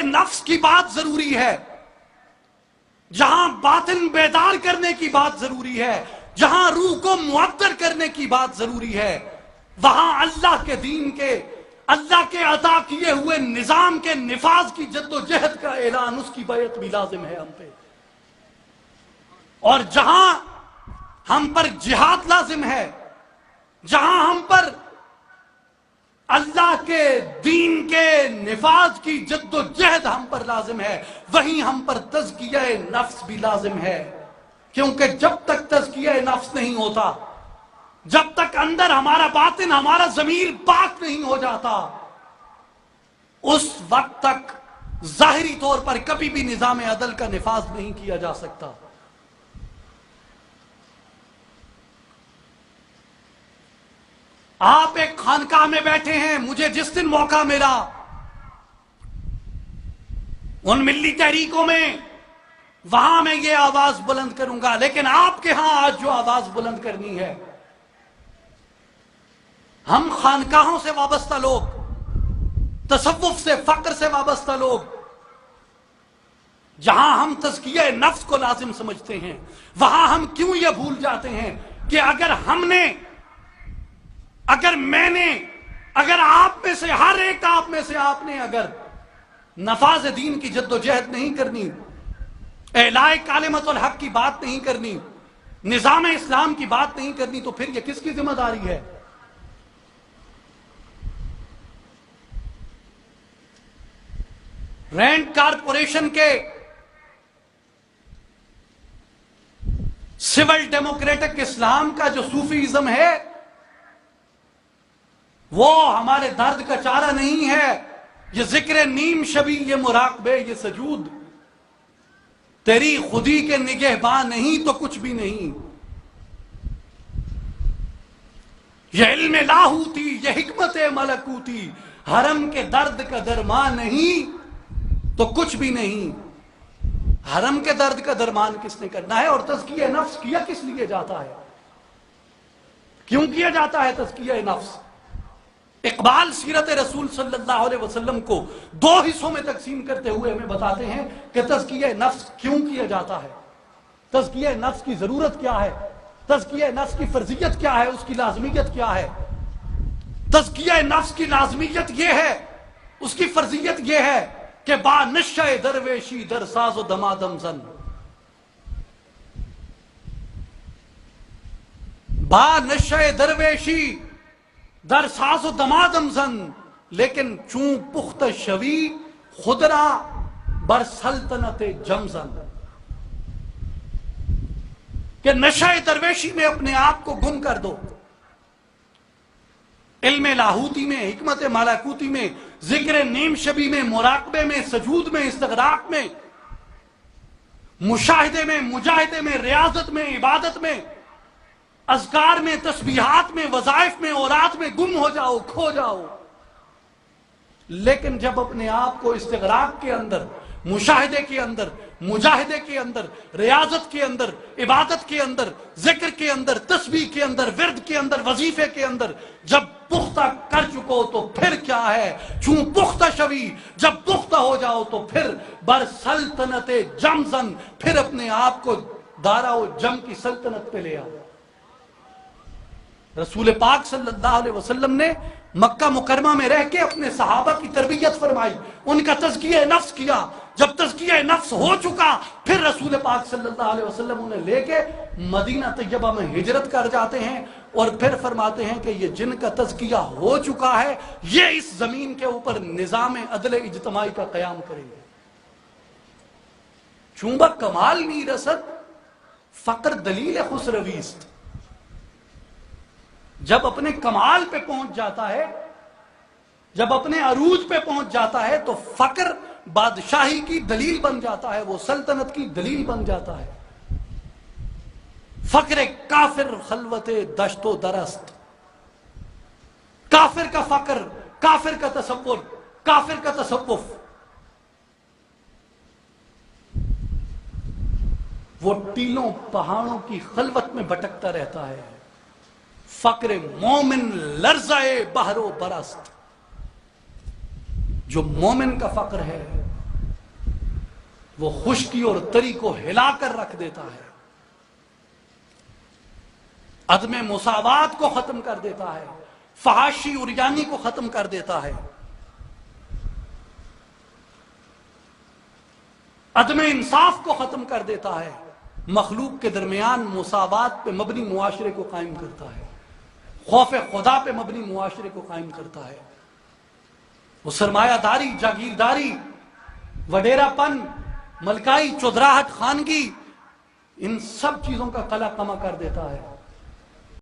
نفس کی بات ضروری ہے، جہاں باطن بیدار کرنے کی بات ضروری ہے، جہاں روح کو معطر کرنے کی بات ضروری ہے، وہاں اللہ کے دین کے، اللہ کے عطا کیے ہوئے نظام کے نفاذ کی جد و جہد کا اعلان، اس کی بیعت بھی لازم ہے ہم پہ۔ اور جہاں ہم پر جہاد لازم ہے، جہاں ہم پر اللہ کے دین کے نفاذ کی جد و جہد ہم پر لازم ہے، وہیں ہم پر تزکیہ نفس بھی لازم ہے۔ کیونکہ جب تک تزکیہ نفس نہیں ہوتا، جب تک اندر ہمارا باطن، ہمارا ضمیر پاک نہیں ہو جاتا، اس وقت تک ظاہری طور پر کبھی بھی نظام عدل کا نفاذ نہیں کیا جا سکتا۔ آپ ایک خانقاہ میں بیٹھے ہیں، مجھے جس دن موقع ملا ان ملی تحریکوں میں، وہاں میں یہ آواز بلند کروں گا، لیکن آپ کے ہاں آج جو آواز بلند کرنی ہے، ہم خانقاہوں سے وابستہ لوگ، تصوف سے، فقر سے وابستہ لوگ، جہاں ہم تزکیہ نفس کو لازم سمجھتے ہیں، وہاں ہم کیوں یہ بھول جاتے ہیں کہ اگر ہم نے، اگر میں نے، اگر آپ میں سے ہر ایک آپ میں سے آپ نے اگر نفاذ دین کی جد و جہد نہیں کرنی، اعلاء کلمۃ الحق کی بات نہیں کرنی، نظام اسلام کی بات نہیں کرنی، تو پھر یہ کس کی ذمہ داری ہے؟ رینٹ کارپوریشن کے سول ڈیموکریٹک اسلام کا جو صوفیزم ہے، وہ ہمارے درد کا چارہ نہیں ہے۔ یہ ذکر نیم شبی، یہ مراقبے، یہ سجود، تیری خودی کے نگہباں نہیں تو کچھ بھی نہیں۔ یہ علم لاہوتی، یہ حکمت ملکوتی، حرم کے درد کا درمان نہیں تو کچھ بھی نہیں۔ حرم کے درد کا درمان کس نے کرنا ہے؟ اور تزکیہ نفس کیا کس لیے جاتا ہے؟ کیوں کیا جاتا ہے تزکیہ نفس؟ اقبال سیرت رسول صلی اللہ علیہ وسلم کو دو حصوں میں تقسیم کرتے ہوئے ہمیں بتاتے ہیں کہ تزکیہ نفس کیوں کیا جاتا ہے، تزکیہ نفس کی ضرورت کیا ہے، تزکیہ نفس کی فرضیت کیا ہے، اس کی لازمیت کیا ہے۔ تزکیہ نفس کی لازمیت یہ ہے، اس کی فرضیت یہ ہے کہ با نشہ درویشی در ساز و دمادم زن، با نشہ درویشی در ساز و دمادم زن، لیکن چون پخت شوی خدرا بر سلطنت جمزن، کہ نشہ درویشی میں اپنے آپ کو گم کر دو، علم لاہوتی میں، حکمت ملکوتی میں، ذکر نیم شبی میں، مراقبے میں، سجود میں، استغراق میں، مشاہدے میں، مجاہدے میں، ریاضت میں، عبادت میں، اذکار میں، تسبیحات میں، وظائف میں، اورات میں گم ہو جاؤ، کھو جاؤ۔ لیکن جب اپنے آپ کو استغراق کے اندر، مشاہدے کے اندر، مجاہدے کے اندر، ریاضت کے اندر، عبادت کے اندر، ذکر کے اندر، تسبیح کے اندر، ورد کے اندر، وظیفے کے اندر جب پختہ کر چکو تو پھر کیا ہے؟ چون پختہ شوی، جب پختہ ہو جاؤ تو پھر بر سلطنت جمزن، پھر اپنے آپ کو دارا و جم کی سلطنت پہ لے آؤ۔ رسول پاک صلی اللہ علیہ وسلم نے مکہ مکرمہ میں رہ کے اپنے صحابہ کی تربیت فرمائی، ان کا تزکیہ نفس کیا۔ جب تزکیہ نفس ہو چکا، پھر رسول پاک صلی اللہ علیہ وسلم انہیں لے کے مدینہ طیبہ میں ہجرت کر جاتے ہیں، اور پھر فرماتے ہیں کہ یہ جن کا تزکیہ ہو چکا ہے، یہ اس زمین کے اوپر نظام عدل اجتماعی کا قیام کریں گے۔ چونبہ کمال می رسد فقر دلیل خسرویست، جب اپنے کمال پہ پہنچ جاتا ہے، جب اپنے عروج پہ پہنچ جاتا ہے، تو فقر بادشاہی کی دلیل بن جاتا ہے، وہ سلطنت کی دلیل بن جاتا ہے۔ فقر کافر خلوت دشت و درست، کافر کا فقر، کافر کا تصور، کافر کا تصوف، وہ ٹیلوں پہاڑوں کی خلوت میں بھٹکتا رہتا ہے۔ فقر مومن لرزائے بحر و برست، جو مومن کا فقر ہے وہ خشکی اور تری کو ہلا کر رکھ دیتا ہے، عدم مساوات کو ختم کر دیتا ہے، فحاشی عریانی کو ختم کر دیتا ہے، عدم انصاف کو ختم کر دیتا ہے، مخلوق کے درمیان مساوات پہ مبنی معاشرے کو قائم کرتا ہے، خوف خدا پہ مبنی معاشرے کو قائم کرتا ہے۔ وہ سرمایہ داری، جاگیرداری، وڈیرا پن، ملکائی، چودراہٹ، خانگی، ان سب چیزوں کا قلع کما کر دیتا ہے۔